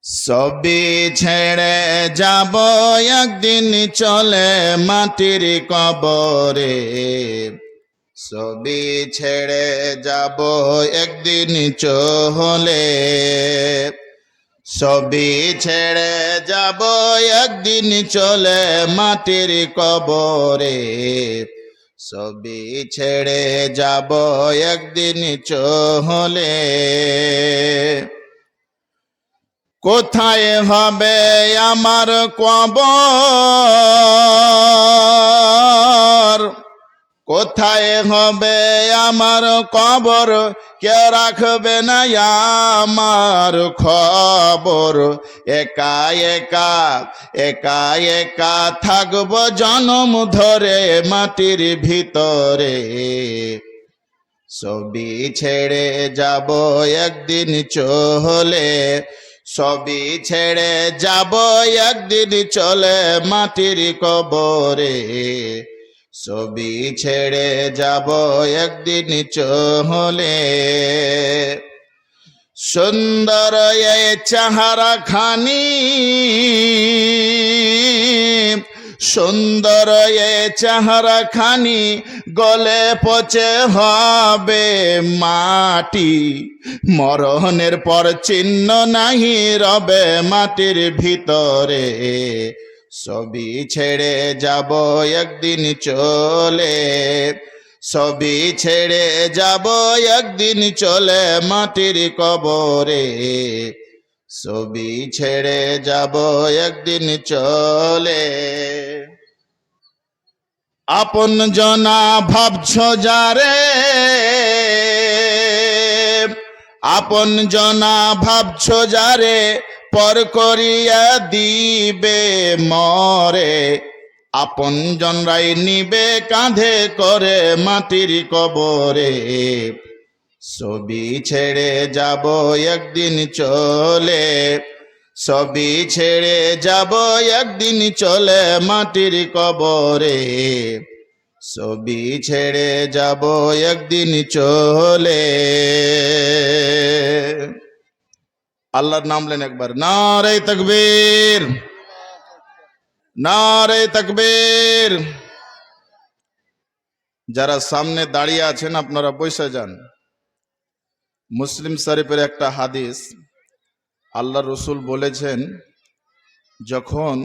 সবই ছেড়ে যাব একদিন চলে মাটির কবরে। সবই ছেড়ে যাব একদিন চলে। সবই ছেড়ে যাব একদিন চলে মাটির কবরে। সবই ছেড়ে যাব একদিন চলে। কোথায় হবে আমার কবর? কোথায় হবে আমার কবর? কে রাখবে না আমার খবর? একা একা একা একা থাকবো জনম ধরে মাটির ভিতরে। সবই ছেড়ে যাব একদিন চলে। সবই ছেড়ে যাব একদিন চলে মাটির কবরে। সবই ছেড়ে যাব একদিন চলে। সুন্দর এই চেহারা খানি, সুন্দর এ চেহারা খানি গলে পচে হবে মাটি। মরণের পর চিহ্ন নাহি রবে মাটির ভিতরে। সবই ছেড়ে যাব একদিন চলে। সবই ছেড়ে যাব একদিন চলে মাটির কবরে। সবই ছেড়ে যাব একদিন চলে। আপন জনা ভাবছ যারে, আপন জনা ভাবছ যারে, পর করিয়া দিবে মরে। আপন জনরাই নিবে কাঁধে করে মাটির কবরে। সবই ছেড়ে যাব একদিন চলে। সবই ছেড়ে যাব একদিন চলে মাটির কবরে। সবই ছেড়ে যাব একদিন চলে। আল্লাহর নাম নেন একবার, নারে তাকবীর, নারে তাকবীর। যারা সামনে দাঁড়িয়ে আছেন আপনারা বসে যান। মুসলিম শরীফের একটা হাদিস, আল্লাহ রসুল বলেছেন, যখন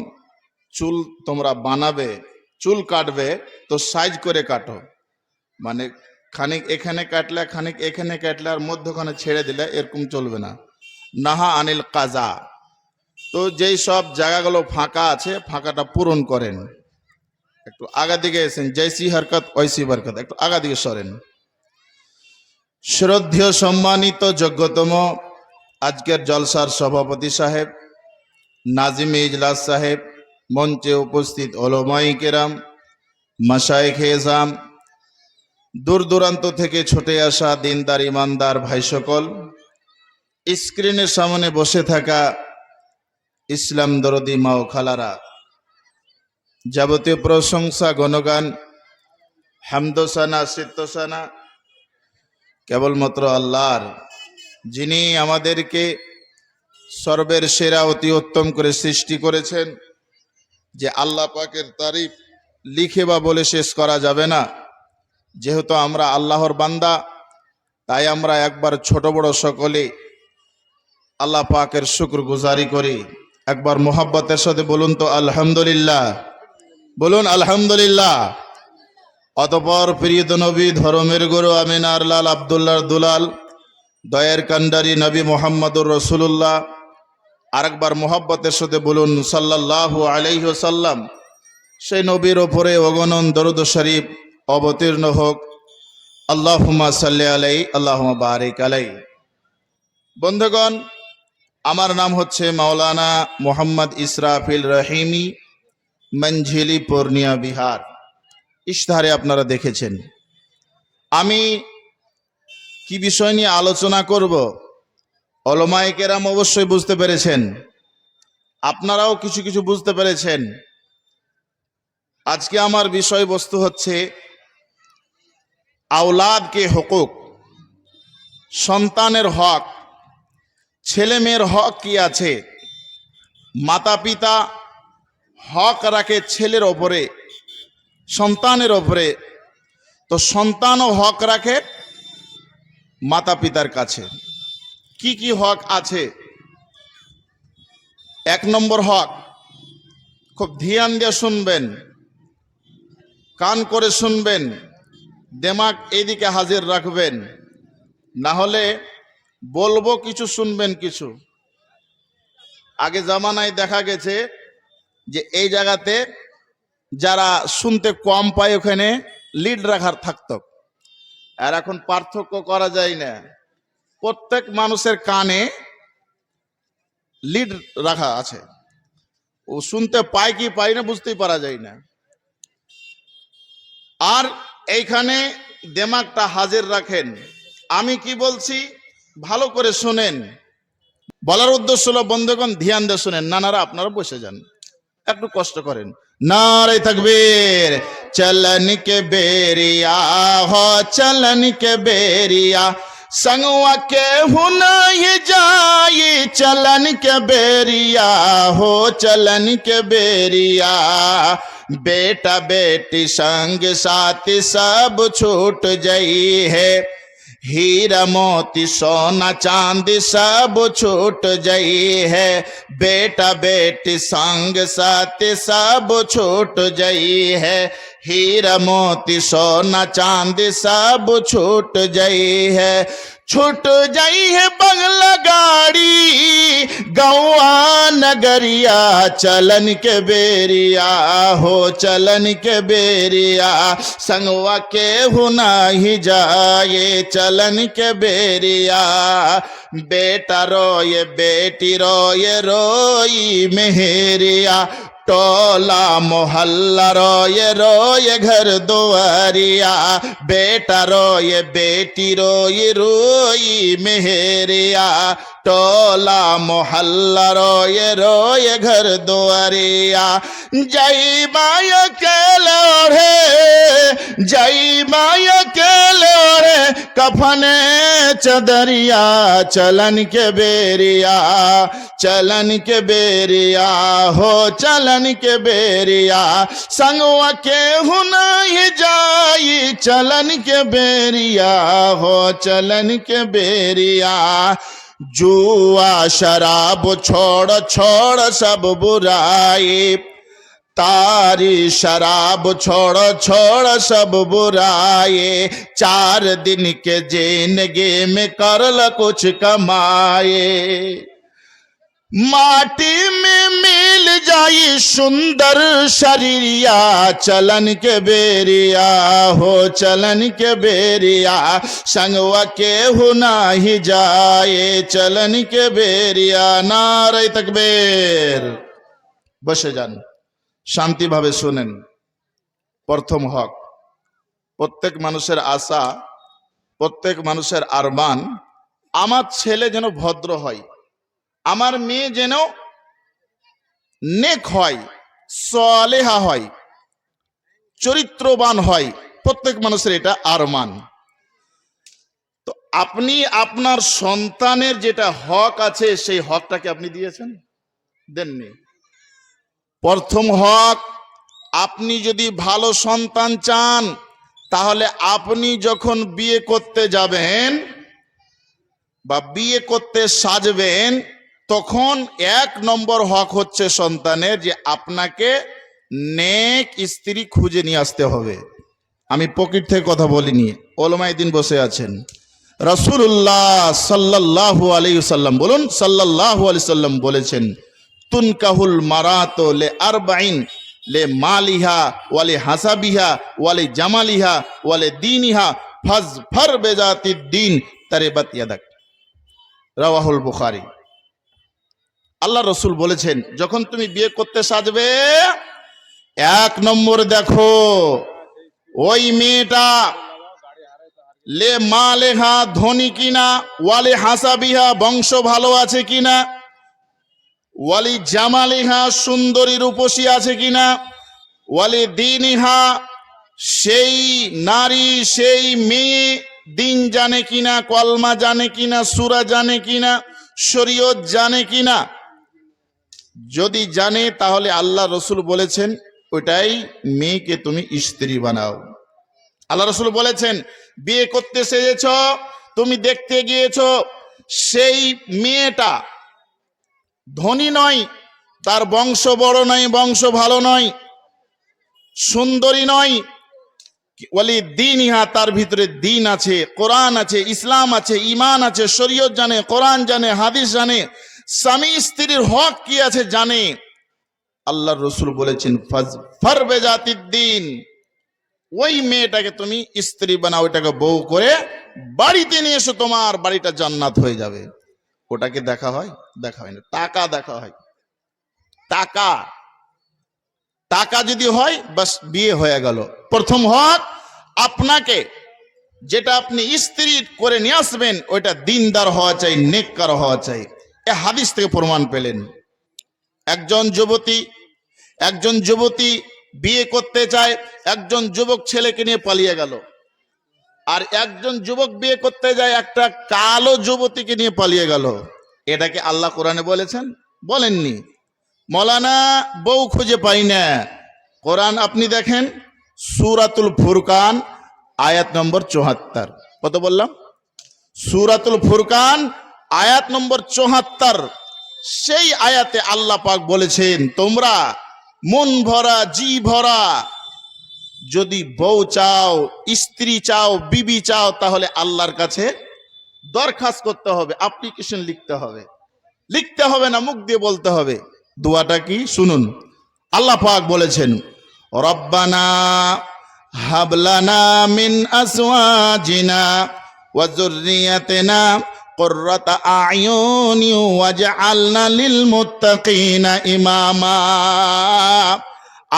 চুল তোমরা বানাবে, চুল কাটবে তো সাইজ করে কাটো। মানে খানিক এখানে কাটলে খানিক এখানে কাটলে আর মধ্যখানে ছেড়ে দিলে এরকম চলবে না। নাহা আনিল কাজা। তো যেই সব জায়গাগুলো ফাঁকা আছে ফাঁকাটা পূরণ করেন। একটু আগা দিকে এসেন, জৈসি হরকত ওইসি বরকত, একটু আগা দিকে সরেন। শ্রদ্ধেয় সম্মানিত যোগ্যতম আজকের জলসার সভাপতি সাহেব, নাজিমে ইজলাস সাহেব, মঞ্চে উপস্থিত ওলামায়ে কেরাম, মাশায়েখে এজাম, দূর দূরান্ত থেকে ছুটে আসা দিনদার ইমানদার ভাই সকল, স্ক্রিনের সামনে বসে থাকা ইসলাম দরদি মা ও খালারা, যাবতীয় প্রশংসা গণগান হামদোসানা সিদ্ধসানা কেবলমাত্র আল্লাহর, যিনি আমাদেরকে সর্বের সেরা অতি উত্তম করে সৃষ্টি করেছেন। যে আল্লাহ পাকের তারিফ লিখে বা বলে শেষ করা যাবে না। যেহেতু আমরা আল্লাহর বান্দা, তাই আমরা একবার ছোট বড় সকলে আল্লাহ পাকের শুকর গুজারি করি। একবার মোহাব্বতের সাথে বলুন তো আলহামদুলিল্লাহ, বলুন আলহামদুলিল্লাহ। অতঃপর প্রিয় নবী, ধর্মের গুরু আমিনার লাল আব্দুল্লাহর দুলাল, দয়ের কান্ডারি নবী মোহাম্মদুর রসুল্লাহ, আরেকবার মোহাব্বতের সাথে বলুন সাল্লাল্লাহু আলাইহি ওয়াসাল্লাম। সেই নবীর ওপরে অগণন দরুদ শরীফ অবতীর্ণ হোক। আল্লাহুম্মা সাল্লি আলাইহি, আল্লাহুম্মা বারিক আলাইহি। বন্ধুগণ, আমার নাম হচ্ছে মাওলানা মোহাম্মদ ইসরাফিল রহিমি, মঞ্জিলি পূর্ণিয়া বিহার। ইশতেহারে আপনারা দেখেছেন। আমি কি বিষয় নিয়ে আলোচনা করব ওলামায়ে কেরাম অবশ্যই বুঝতে পেরেছেন, আপনারাও কিছু কিছু বুঝতে পেরেছেন। আজকে আমার বিষয়বস্তু হচ্ছে আওলাদ কে হুকুক, সন্তানের হক, ছেলে মেয়ের হক কি আছে মাতা পিতা হক রাখে ছেলের ওপরে, সন্তানের ওপরে, তো সন্তানও হক রাখে মাতা পিতার কাছে। কি কি হক আছে? এক নম্বর হক, খুব ধ্যান দিয়ে শুনবেন, কান করে শুনবেন, দিমাগ এইদিকে হাজির রাখবেন, না হলে বলবো কিছু, শুনবেন কিছু। আগে জামানায় দেখা গেছে যে এই জায়গাতে যারা শুনতে কম পায় ওখানে লিড রাখার থাকতো, আর এখন পার্থক্য করা যায় না। প্রত্যেক মানুষের কানে লিড রাখা আছে, ও শুনতে পায় কি পায় না বুঝতেই পারা যায় না। আর এইখানে দিমাগটা হাজির রাখেন, আমি কি বলছি ভালো করে শুনেন। বলার উদ্দেশ্য হলো বন্ধুগণ ধ্যান দিয়ে শুনেন। নানারা আপনারা বসে যান, একটু কষ্ট করেন। नारे तकबीर, चलन के बेरिया हो चलन के बेरिया, संगवा के हुना ये जाए चलन के बेरिया हो चलन के बेरिया, बेटा बेटी संग साथी सब छूट जाई है, हीरा मोती सोना चांदी सब छूट जाई है, बेटा बेटी संग साथी सब छूट जाई है, हीरा मोती सोना चांदी सब छूट जाई है, छूट जाई है बंगला गाड़ी गौआ नगरिया, चलन के बेरिया हो चलन के बेरिया, संगवा के हुना ही जाए चलन के बेरिया, बेटा रोए बेटी रोए रोई मेहरिया, टोला मोहल्ला रोए रोए घर दुआरिया, बेटा रोए बेटी रोए रोई मेहरिया, टोला मोहल्ला रोए रोए घर दुआरिया, जय माया के लोढ़े जय माया के लोढ़े कफने चदरिया, चलन के बेरिया चलन के बेरिया हो चलन के बेरिया, संगवा के हुना ही जाई चलन के बेरिया हो चलन के बेरिया, जुआ शराब छोड़ छोड़ सब बुराई, तारी शराब छोड़ छोड़ सब बुराई, 4 दिन के जिंदगी में करल कुछ कमाए, माटी में मिल जाई सुंदर शरीरिया, चलन के बेरिया हो चलन के बेरिया, संगवा के हुना ही जाए चलन के बेरिया। नारे तकबीर। बसे जान, शांति भावे শুনেন। प्रथम हक, प्रत्येक মানুষের आशा, प्रत्येक মানুষের আরমান, আমার ছেলে যেন ভদ্র হয়, আমার মেয়ে যেন নেক হয়, সালেহা হয়, চরিত্রবান হয়, প্রত্যেক মানুষের এটা আরমান। তো আপনি আপনার সন্তানের যেটা হক আছে সেই হকটাকে আপনি দিয়েছেন? দেননি। প্রথম হক, আপনি যদি ভালো সন্তান চান তাহলে আপনি যখন বিয়ে করতে যাবেন বা বিয়ে করতে সাজবেন তখন 1 নম্বর হক হচ্ছে সন্তানের যে আপনাকে নেক স্ত্রী খুঁজে নিয়ে আসতে হবে। আমি পকেট থেকে কথা বলিনি, ওলামায়ে দ্বীন বসে আছেন। রাসূলুল্লাহ সাল্লাল্লাহু আলাইহি ওয়াসাল্লাম, বলুন সাল্লাল্লাহু আলাইহি ওয়াসাল্লাম বলেছেন, তুনকাহুল মারাতু লি আরবাইন, লে মালিহা ওয়ালি হাসাবিহা ওয়ালি জামালিহা ওয়ালি দীনিহা ফাজফার বেজাতিদ দ্বীন তারিবাত ইয়াদাক, রাওয়াহুল বুখারী। আল্লাহ রসুল বলেছেন যখন তুমি বিয়ে করতে সাজবে 1 নম্বর দেখো ওই মেয়েটা লে মালেহা ধনী কিনা, ওয়ালি হাসাবিহা বংশ ভালো আছে কিনা, ওয়ালি জামালিহা সুন্দরী রূপসী আছে কিনা, ওয়ালি দীনিহা সেই নারী সেই মেয়ে দিন জানে কিনা, কলমা জানে কিনা, সূরা জানে কিনা, শরীয়ত জানে কিনা। যদি জানে তাহলে আল্লাহ রসুল বলেছেন ওইটাই মেয়েকে তুমি স্ত্রী বানাও। আল্লাহ রসুল বলেছেন বিয়ে করতে সেজেছ, তুমি দেখতে গিয়েছ, সেই মেয়েটা ধনী নয়, তার বংশ বড় নয়, বংশ ভালো নয়, সুন্দরী নয়, ওয়ালি দিন ইহা, তার ভিতরে দিন আছে, কোরআন আছে, ইসলাম আছে, ইমান আছে, শরীয়ত জানে, কোরআন জানে, হাদিস জানে, স্বামী স্ত্রীর হক কি আছে জানে। আল্লাহর রসুল বলেছেন ফারবে জাতির দিন, ওই মেয়েটাকে তুমি স্ত্রী বানাও, ওইটাকে বউ করে বাড়িতে নিয়ে এসো, তোমার বাড়িটা জান্নাত হয়ে যাবে। ওটাকে দেখা হয়? দেখা হয় না। টাকা দেখা হয়। টাকা টাকা যদি হয় বাস বিয়ে হয়ে গেল। প্রথম হক আপনাকে যেটা আপনি স্ত্রী করে নিয়ে আসবেন ওইটা দিনদার হওয়া চাই, নেককার হওয়া চাই। এ হাদিস থেকে প্রমাণ পেলেন। একজন যুবতী বিয়ে করতে চায়, একজন যুবক ছেলেকে নিয়ে পালিয়ে গেল। আর একজন যুবক বিয়ে করতে যায়, একটা কালো যুবতীকে নিয়ে পালিয়ে গেল। এটাকে আল্লাহ কোরআনে বলেছেন? বলেননি। মৌলানা বউ খুঁজে পাই না, কোরআন আপনি দেখেন সূরাতুল ফুরকান আয়াত নম্বর ৭৪। কত বললাম? সূরাতুল ফুরকান আয়াত নম্বর ৭৪। সেই আয়াতে আল্লাহ পাক বলেছেন তোমরা মন ভরা জি ভরা যদি বউ চাও, স্ত্রী চাও, বিবি চাও, তাহলে আল্লাহর কাছে দরখাস্ত করতে হবে, অ্যাপ্লিকেশন লিখতে হবে না, মুখ দিয়ে বলতে হবে। দোয়াটা কি শুনুন। আল্লাহ পাক বলেছেন রব্বানা হাবলানা মিন আজওয়াজিনা ওয়া যুররিয়াতিনা কুররাতা আয়ুনি ওয়াজআলনা লিল মুত্তাকিনা ইমামা।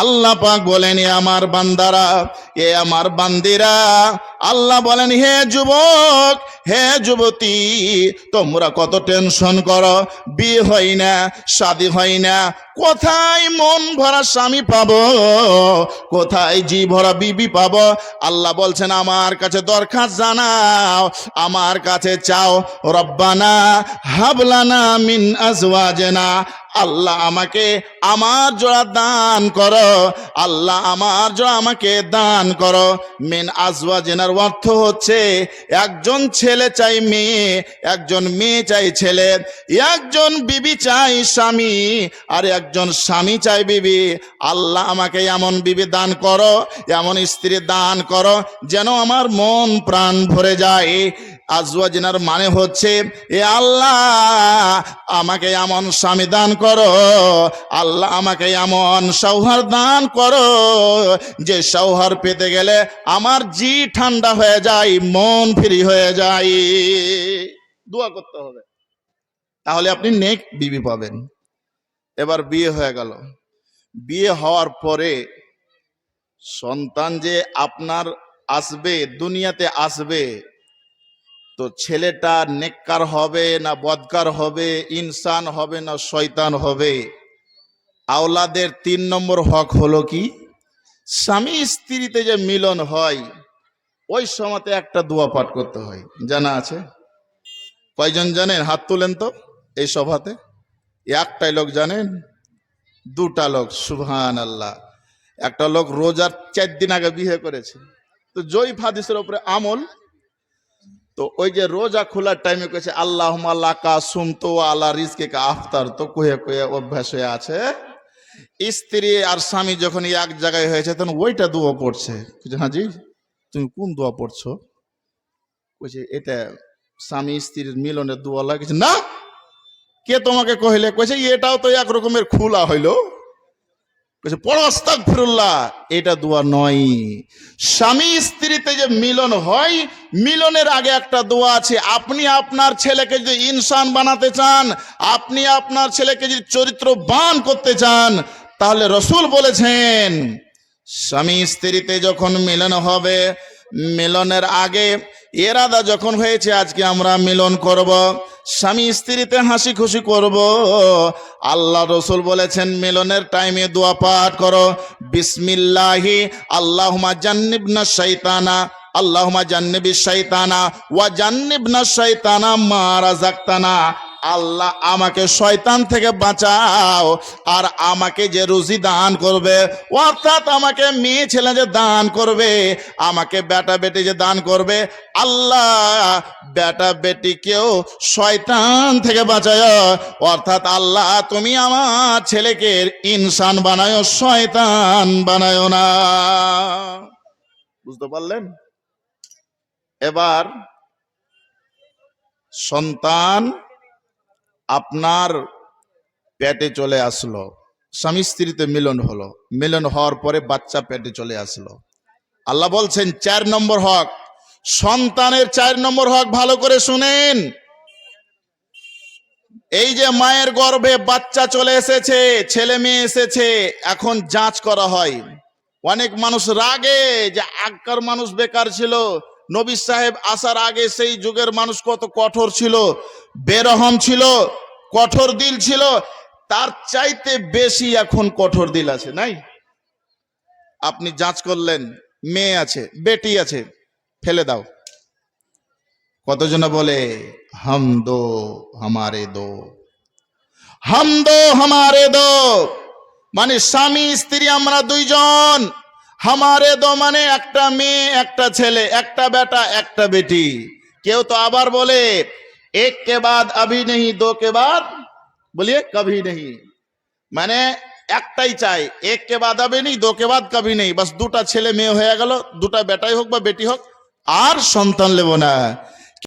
আল্লাহ পাক বলেন এ আমার বান্দারা, এ আমার বান্দিরা, আল্লাহ বলেন হে যুবক, হে যুবতী, তোমরা কত টেনশন করো, বিয়ে হয় না, শাদী হয় না, কোথায় মন ভরা স্বামী পাবো, কোথায় জি ভরা বিবি পাবো? আল্লাহ বলছেন আমার কাছে দরখাস্ত জানাও, আমার কাছে চাও। রব্বানা হাবলানা মিন আজওয়াজিনা, আল্লাহ আমাকে আমার জোড়া দান করো, আল্লাহ আমার জোড়া আমাকে দান করো। মিন আজওয়াজিনার অর্থ হচ্ছে একজন ছেলে চাই মেয়ে, একজন মেয়ে চাই ছেলে, একজন বিবি চাই স্বামী, আর একজন স্বামী চাই বিবি। আল্লাহ আমাকে এমন বিবি দান করো, এমন স্ত্রী দান করো যেন আমার মন প্রাণ ভরে যায়। আজওয়াজিনার মানে হচ্ছে এ আল্লাহ আমাকে এমন স্বামী দান করো, আল্লাহ আমাকে এমন সৌহার দান করো যে সৌহার পেতে গেলে আমার জি ঠান্ডা হয়ে যায়, মন ফ্রি হয়ে যায়। দোয়া করতে হবে, তাহলে আপনি নেক বিবি পাবেন। এবার বিয়ে হয়ে গেল, বিয়ে হওয়ার পরে সন্তান যে আপনার আসবে, দুনিয়াতে আসবে, তো ছেলেটা নেককার হবে না বদকার হবে, ইনসান হবে না শয়তান হবে? আওলাদের ৩ নম্বর হক হলো কি? স্বামী স্ত্রীতে যে মিলন হয় ওই সময়তে একটা দোয়া পাঠ করতে হয়। জানা আছে? কয়জন জানেন? হাত তুলেন তো। এই সভাতে একটাই লোক জানেন? 2টা লোক। সুবহানাল্লাহ। একটা লোক রোজার 4 দিন আগে বিয়ে করেছে, তো জয়ীফ হাদিসের উপরে আমল। তো ওই যে রোজা খোলার টাইমে কয়েছে আল্লাহুম্মা লাকা সুমতু আলা রিজকিকা আফতার, তো কয়ে অভ্যাস হয়ে আছে। স্ত্রী আর স্বামী যখন এক জায়গায় হয়েছে তখন ওইটা দোয়া পড়ছে। হাজি তুমি কোন দোয়া পড়ছো? কইছে এটা স্বামী স্ত্রীর মিলনের দোয়া লাগছে। না, কে তোমাকে কহিলে? কইছে এটাও তো এক রকমের খোলা হইলো। কইছে পড়ো আস্তাগফিরুল্লাহ, এটা দোয়া নয়। স্বামী স্ত্রীতে যে মিলন হয়, মিলনের আগে একটা দোয়া আছে। আপনি আপনার ছেলেকে যদি ইনসান বানাতে চান, আপনি আপনার ছেলেকে যদি চরিত্রবান করতে চান, তাহলে রসুল বলেছেন স্বামী স্ত্রীতে যখন মিলন হবে, মিলনের আগে এরাদা যখন হয়েছে আজকে আমরা মিলন করব, স্বামী স্ত্রীতে হাসি খুশি করব, আল্লাহ রসুল বলেছেন মিলনের টাইমে দোয়া পাঠ করো, বিসমিল্লাহি আল্লাহুম্মা জান্নিবনা শাইতানা, আল্লাহুম্মা জান্নিবিশ শাইতানা ওয়া জান্নিবনা শাইতানা মা রাযাকতানা। আল্লাহ আমাকে শয়তান থেকে বাঁচাও, আর আমাকে যে রুজি দান করবে, অর্থাৎ আমাকে মেয়ে ছেলে যে দান করবে, আমাকে বেটা বেটি যে দান করবে, আল্লাহ বেটা বেটিকেও শয়তান থেকে বাঁচায়। অর্থাৎ আল্লাহ তুমি আমার ছেলেকে ইনসান বানায়, শয়তান বানায় না। বুঝতে পারলেন? এবার সন্তান আপনার পেটে চলে আসলো, স্বামী স্ত্রীতে মিলন হলো, মিলন হওয়ার পরে বাচ্চা পেটে চলে আসলো। আল্লাহ বলছেন 4 নম্বর হক, সন্তানের 4 নম্বর হক, ভালো করে শুনেন। এই যে মায়ের গর্ভে বাচ্চা চলে এসেছে, ছেলে মেয়ে এসেছে, এখন যাচ করা হয়। অনেক মানুষ রাগে যে আগকার মানুষ বেকার ছিল, নবী সাহেব আসার আগে সেই যুগের মানুষ কত কঠোর ছিল, বেরহম ছিল, কঠোর দিল ছিল, তার চাইতে বেশি এখন কঠোর দিল আছে, নাই? আপনি যাচ করলেন, মেয়ে আছে, বেটি আছে, ফেলে দাও। কতজনা বলে হাম দো হামারে দো, হাম দো হামারে দো, মানে স্বামী স্ত্রী আমরা দুইজন, হামারে দো মানে একটা মেয়ে একটা ছেলে, একটা বেটা একটা বেটি। কেউ তো আবার বলে এক কে বাদ আভি নেই, দো কে বাদ বলিয়ে কভি নেই, মানে একটাই চাই, এক কে বাদ আভি নেই, দো কে বাদ কভি নেই, বাস দুটা ছেলে মেয়ে হয়ে গেল, দুটা বেটাই হোক বা বেটি হোক, আর সন্তান নেব না।